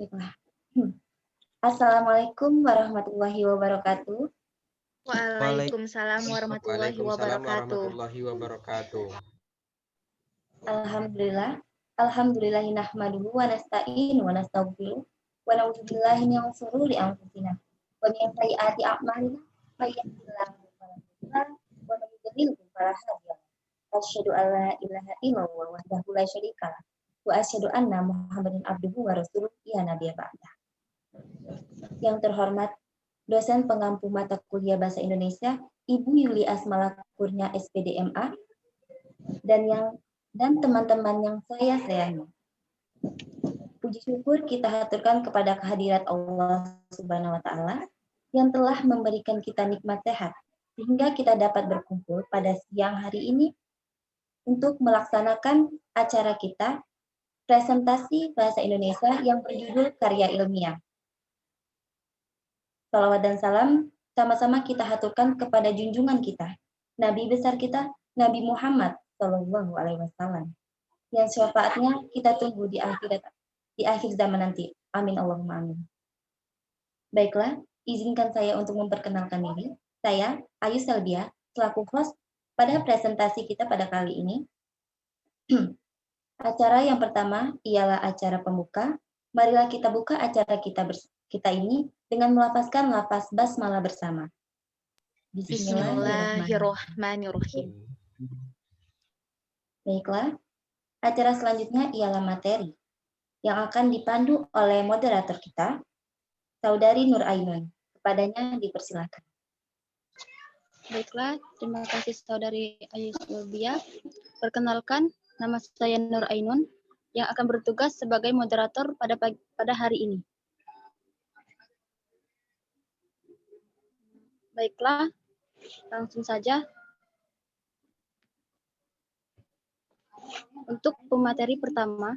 Baiklah. Assalamualaikum warahmatullahi wabarakatuh. Waalaikumsalam warahmatullahi wabarakatuh. Alhamdulillah. Alhamdulillahi nahmaduhu wa nasta'inu wa nastaghfiruh wa na'udzu billahi min shururi anfusina wa min sayyiati a'malina may yahdihillahu fala mudilla lahu wa may yudlil fala hadiya lahu. Asyhadu an la ilaha illallah wahdahu la syarika lah wa asyhadu anna Muhammadan abduhu wa rasuluh ya nabiyya ba'da. Yang terhormat dosen pengampu mata kuliah Bahasa Indonesia Ibu Yuli Asmala Kurnia SPD MA dan teman-teman yang saya sayangi. Puji syukur kita haturkan kepada kehadirat Allah Subhanahu wa taala yang telah memberikan kita nikmat sehat sehingga kita dapat berkumpul pada siang hari ini untuk melaksanakan acara kita presentasi bahasa Indonesia yang berjudul Karya Ilmiah. Salawat dan salam sama-sama kita haturkan kepada junjungan kita, Nabi besar kita, Nabi Muhammad Sallallahu Alaihi Wasallam, yang syafaatnya kita tunggu di akhir zaman nanti. Amin Allahumma amin. Baiklah, izinkan saya untuk memperkenalkan diri. Saya Ayu Selbia, selaku host pada presentasi kita pada kali ini. Acara yang pertama ialah acara pembuka. Marilah kita buka acara kita ini dengan melafazkan lafaz basmalah bersama. Bismillahirrahmanirrahim. Baiklah, acara selanjutnya ialah materi yang akan dipandu oleh moderator kita, Saudari Nur Ainun. Kepadanya dipersilakan. Baiklah, terima kasih Saudari Ayu Selbia. Perkenalkan, nama saya Nur Ainun yang akan bertugas sebagai moderator pada hari ini. Baiklah, langsung saja. Untuk pemateri pertama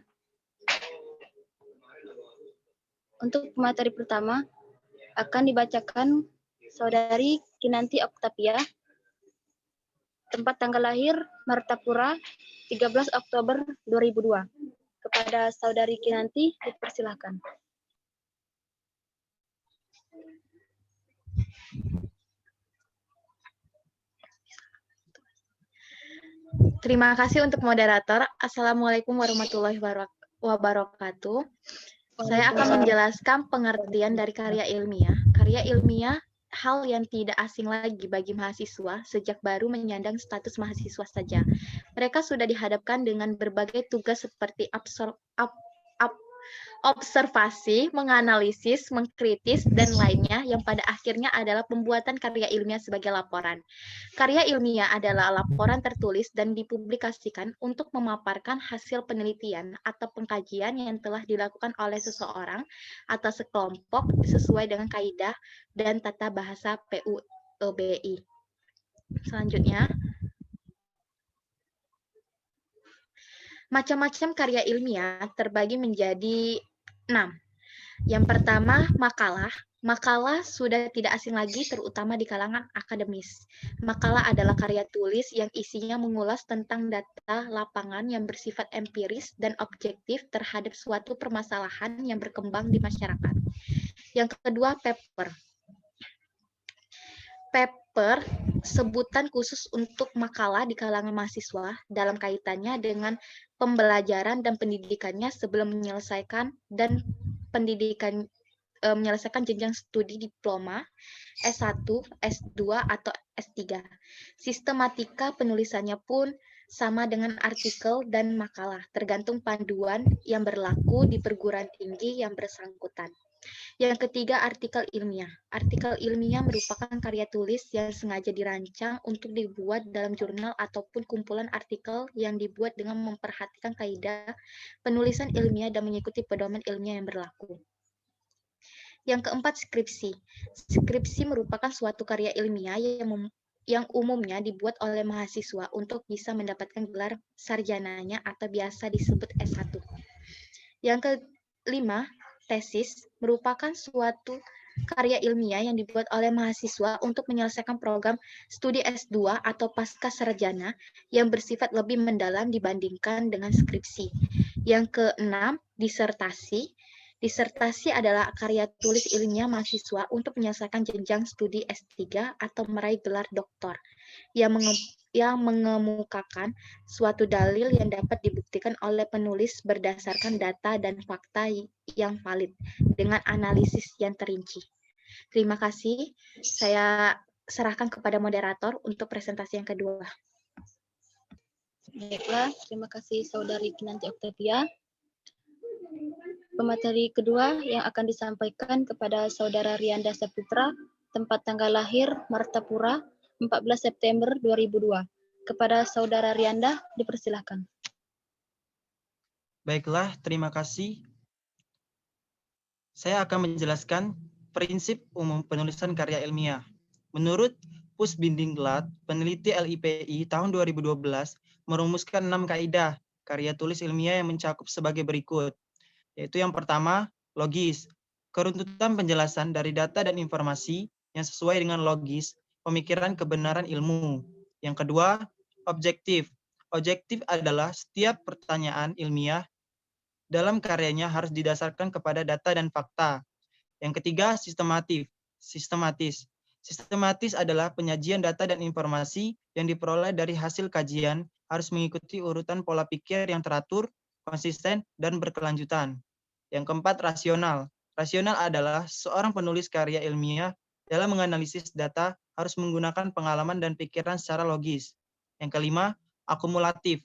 akan dibacakan Saudari Kinanti Oktavia, tempat tanggal lahir Martapura 13 Oktober 2002. Kepada Saudari Kinanti dipersilakan. Terima kasih untuk moderator. Assalamualaikum warahmatullahi wabarakatuh. Saya akan menjelaskan pengertian dari karya ilmiah. Karya ilmiah hal yang tidak asing lagi bagi mahasiswa sejak baru menyandang status mahasiswa saja. Mereka sudah dihadapkan dengan berbagai tugas seperti observasi, menganalisis, mengkritis, dan lainnya yang pada akhirnya adalah pembuatan karya ilmiah sebagai laporan. Karya ilmiah adalah laporan tertulis dan dipublikasikan untuk memaparkan hasil penelitian atau pengkajian yang telah dilakukan oleh seseorang atau sekelompok sesuai dengan kaidah dan tata bahasa PUBI. Selanjutnya, macam-macam karya ilmiah terbagi menjadi 6. Yang pertama, makalah. Makalah sudah tidak asing lagi terutama di kalangan akademis. Makalah adalah karya tulis yang isinya mengulas tentang data lapangan yang bersifat empiris dan objektif terhadap suatu permasalahan yang berkembang di masyarakat. Yang kedua, paper. Paper sebutan khusus untuk makalah di kalangan mahasiswa dalam kaitannya dengan pembelajaran dan pendidikannya sebelum menyelesaikan jenjang studi diploma, S1, S2, atau S3. Sistematika penulisannya pun sama dengan artikel dan makalah, tergantung panduan yang berlaku di perguruan tinggi yang bersangkutan. Yang ketiga, artikel ilmiah. Artikel ilmiah merupakan karya tulis yang sengaja dirancang untuk dibuat dalam jurnal ataupun kumpulan artikel yang dibuat dengan memperhatikan kaidah penulisan ilmiah dan mengikuti pedoman ilmiah yang berlaku. Yang keempat, skripsi. Skripsi merupakan suatu karya ilmiah yang umumnya dibuat oleh mahasiswa untuk bisa mendapatkan gelar sarjananya atau biasa disebut S1. Yang kelima, tesis merupakan suatu karya ilmiah yang dibuat oleh mahasiswa untuk menyelesaikan program studi S2 atau pasca sarjana yang bersifat lebih mendalam dibandingkan dengan skripsi. Yang keenam, disertasi. Disertasi adalah karya tulis ilmiah mahasiswa untuk menyelesaikan jenjang studi S3 atau meraih gelar doktor yang mengemukakan suatu dalil yang dapat dibuktikan oleh penulis berdasarkan data dan fakta yang valid dengan analisis yang terinci. Terima kasih. Saya serahkan kepada moderator untuk presentasi yang kedua. Baiklah, terima kasih Saudari Kinanti Oktavia. Pemateri kedua yang akan disampaikan kepada Saudara Rianda Saputra, tempat tanggal lahir Martapura, 14 September 2002. Kepada Saudara Rianda, dipersilahkan. Baiklah, terima kasih. Saya akan menjelaskan prinsip umum penulisan karya ilmiah. Menurut Pusbindinglat, peneliti LIPI tahun 2012 merumuskan 6 kaidah karya tulis ilmiah yang mencakup sebagai berikut. Yaitu yang pertama, logis. Keruntutan penjelasan dari data dan informasi yang sesuai dengan logis, pemikiran kebenaran ilmu. Yang kedua, objektif. Objektif adalah setiap pertanyaan ilmiah dalam karyanya harus didasarkan kepada data dan fakta. Yang ketiga, sistematis. Sistematis adalah penyajian data dan informasi yang diperoleh dari hasil kajian harus mengikuti urutan pola pikir yang teratur, konsisten, dan berkelanjutan. Yang keempat, rasional. Rasional adalah seorang penulis karya ilmiah dalam menganalisis data harus menggunakan pengalaman dan pikiran secara logis. Yang kelima, akumulatif.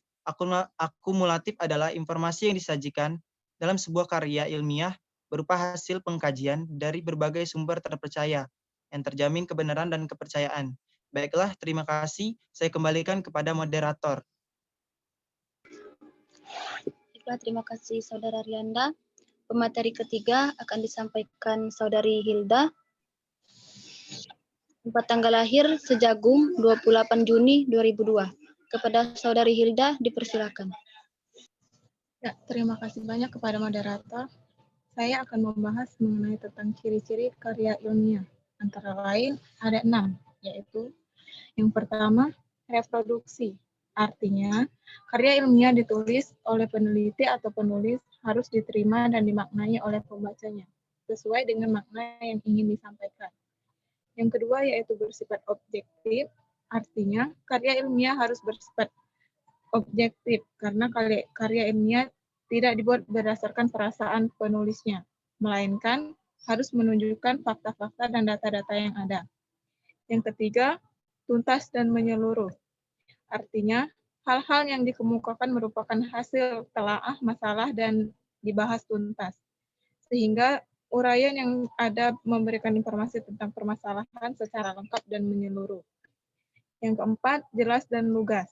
Akumulatif adalah informasi yang disajikan dalam sebuah karya ilmiah berupa hasil pengkajian dari berbagai sumber terpercaya yang terjamin kebenaran dan kepercayaan. Baiklah, terima kasih. Saya kembalikan kepada moderator. Baiklah, terima kasih Saudara Rianda. Pemateri ketiga akan disampaikan Saudari Hilda. Tempat tanggal lahir Sejagung 28 Juni 2002. Kepada Saudari Hilda, dipersilakan. Ya, terima kasih banyak kepada moderator. Saya akan membahas mengenai tentang ciri-ciri karya ilmiah. Antara lain ada 6, yaitu yang pertama, reproduksi. Artinya, karya ilmiah ditulis oleh peneliti atau penulis harus diterima dan dimaknai oleh pembacanya, sesuai dengan makna yang ingin disampaikan. Yang kedua yaitu bersifat objektif, artinya karya ilmiah harus bersifat objektif, karena karya ilmiah tidak dibuat berdasarkan perasaan penulisnya, melainkan harus menunjukkan fakta-fakta dan data-data yang ada. Yang ketiga, tuntas dan menyeluruh. Artinya, hal-hal yang dikemukakan merupakan hasil telaah masalah dan dibahas tuntas. Sehingga uraian yang ada memberikan informasi tentang permasalahan secara lengkap dan menyeluruh. Yang keempat, jelas dan lugas.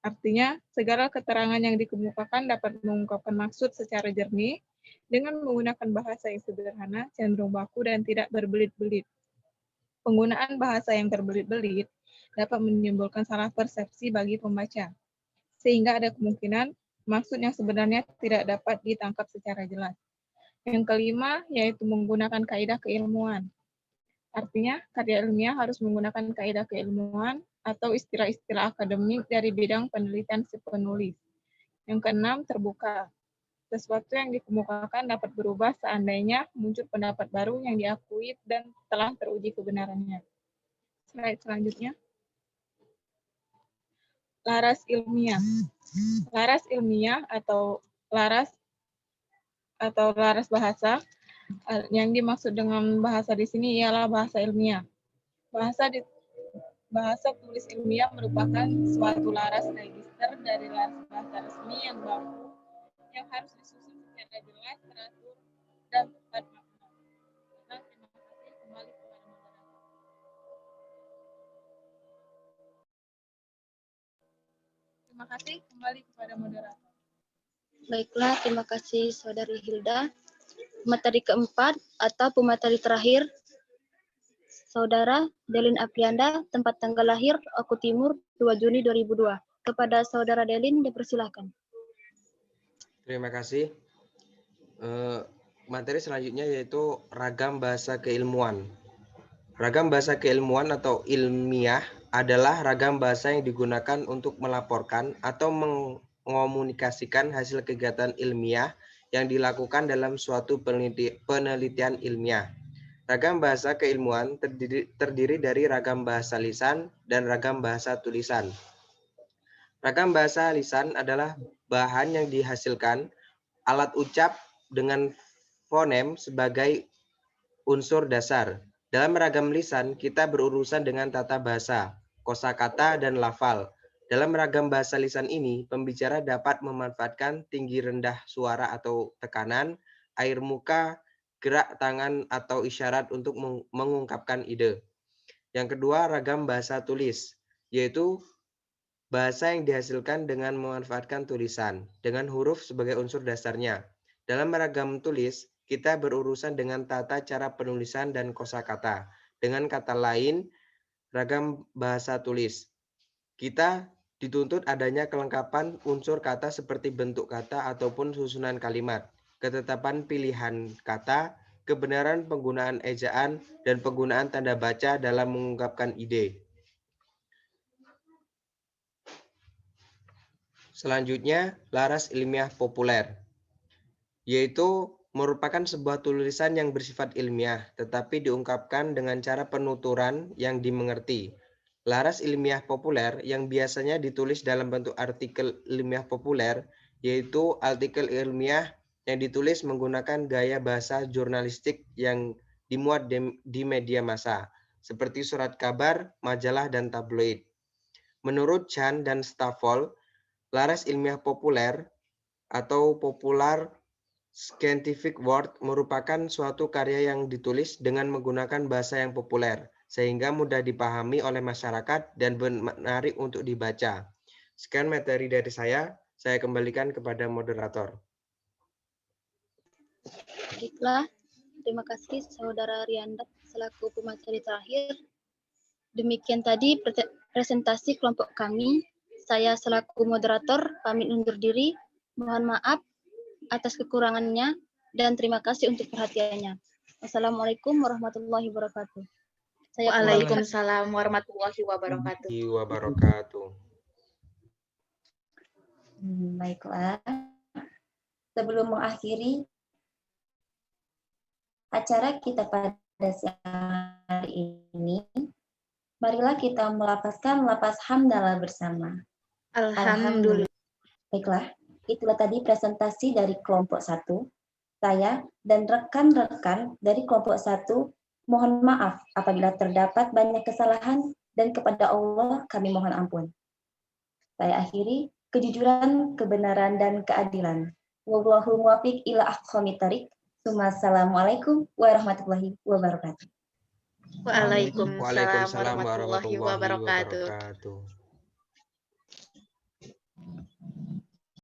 Artinya, segala keterangan yang dikemukakan dapat mengungkapkan maksud secara jernih dengan menggunakan bahasa yang sederhana, cenderung baku, dan tidak berbelit-belit. Penggunaan bahasa yang berbelit-belit dapat menimbulkan salah persepsi bagi pembaca, sehingga ada kemungkinan maksud yang sebenarnya tidak dapat ditangkap secara jelas. Yang kelima, yaitu menggunakan kaidah keilmuan. Artinya, karya ilmiah harus menggunakan kaidah keilmuan atau istilah-istilah akademik dari bidang penelitian si penulis. Yang keenam, terbuka. Sesuatu yang dikemukakan dapat berubah seandainya muncul pendapat baru yang diakui dan telah teruji kebenarannya. Slide selanjutnya. Laras ilmiah. Laras ilmiah atau laras bahasa. Yang dimaksud dengan bahasa di sini ialah bahasa ilmiah. Bahasa tulis ilmiah merupakan suatu laras register dari laras bahasa resmi yang baku yang harus disusun secara jelas, teratur, dan tepat makna. Nah, terima kasih. Kembali kepada moderator. Terima kasih. Kembali kepada moderator. Baiklah, terima kasih Saudari Hilda. Pemateri keempat atau pemateri terakhir, Saudara Delin Aprianda, tempat tanggal lahir Oku Timur 2 Juni 2002. Kepada Saudara Delin, dipersilakan. Terima kasih. Materi selanjutnya yaitu ragam bahasa keilmuan. Ragam bahasa keilmuan atau ilmiah adalah ragam bahasa yang digunakan untuk melaporkan atau mengomunikasikan hasil kegiatan ilmiah yang dilakukan dalam suatu penelitian ilmiah. Ragam bahasa keilmuan terdiri dari ragam bahasa lisan dan ragam bahasa tulisan. Ragam bahasa lisan adalah bahan yang dihasilkan alat ucap dengan fonem sebagai unsur dasar. Dalam ragam lisan, kita berurusan dengan tata bahasa, kosakata, dan lafal. Dalam ragam bahasa lisan ini, pembicara dapat memanfaatkan tinggi rendah suara atau tekanan, air muka, gerak tangan, atau isyarat untuk mengungkapkan ide. Yang kedua, ragam bahasa tulis, yaitu bahasa yang dihasilkan dengan memanfaatkan tulisan, dengan huruf sebagai unsur dasarnya. Dalam ragam tulis, kita berurusan dengan tata cara penulisan dan kosakata. Dengan kata lain, ragam bahasa tulis. Kita dituntut adanya kelengkapan unsur kata seperti bentuk kata ataupun susunan kalimat, ketetapan pilihan kata, kebenaran penggunaan ejaan, dan penggunaan tanda baca dalam mengungkapkan ide. Selanjutnya, laras ilmiah populer, yaitu merupakan sebuah tulisan yang bersifat ilmiah, tetapi diungkapkan dengan cara penuturan yang dimengerti. Laras ilmiah populer yang biasanya ditulis dalam bentuk artikel ilmiah populer, yaitu artikel ilmiah yang ditulis menggunakan gaya bahasa jurnalistik yang dimuat di media massa, seperti surat kabar, majalah, dan tabloid. Menurut Chan dan Stafford, laras ilmiah populer atau popular scientific word merupakan suatu karya yang ditulis dengan menggunakan bahasa yang populer, sehingga mudah dipahami oleh masyarakat dan menarik untuk dibaca. Sekian materi dari saya kembalikan kepada moderator. Baiklah, terima kasih Saudara Rianda selaku pemateri terakhir. Demikian tadi presentasi kelompok kami. Saya selaku moderator pamit undur diri. Mohon maaf atas kekurangannya dan terima kasih untuk perhatiannya. Wassalamualaikum warahmatullahi wabarakatuh. Waalaikumsalam warahmatullahi wabarakatuh. Baiklah. Sebelum mengakhiri acara kita pada siang hari ini, marilah kita melafazkan lafaz hamdalah bersama. Alhamdulillah. Baiklah, itulah tadi presentasi dari kelompok 1. Saya dan rekan-rekan dari kelompok 1 mohon maaf apabila terdapat banyak kesalahan dan kepada Allah kami mohon ampun. Saya akhiri, kejujuran, kebenaran, dan keadilan. Wallahul muwaffiq ila aqwamit thoriq. Assalamualaikum warahmatullahi wabarakatuh. Waalaikumsalam warahmatullahi wabarakatuh.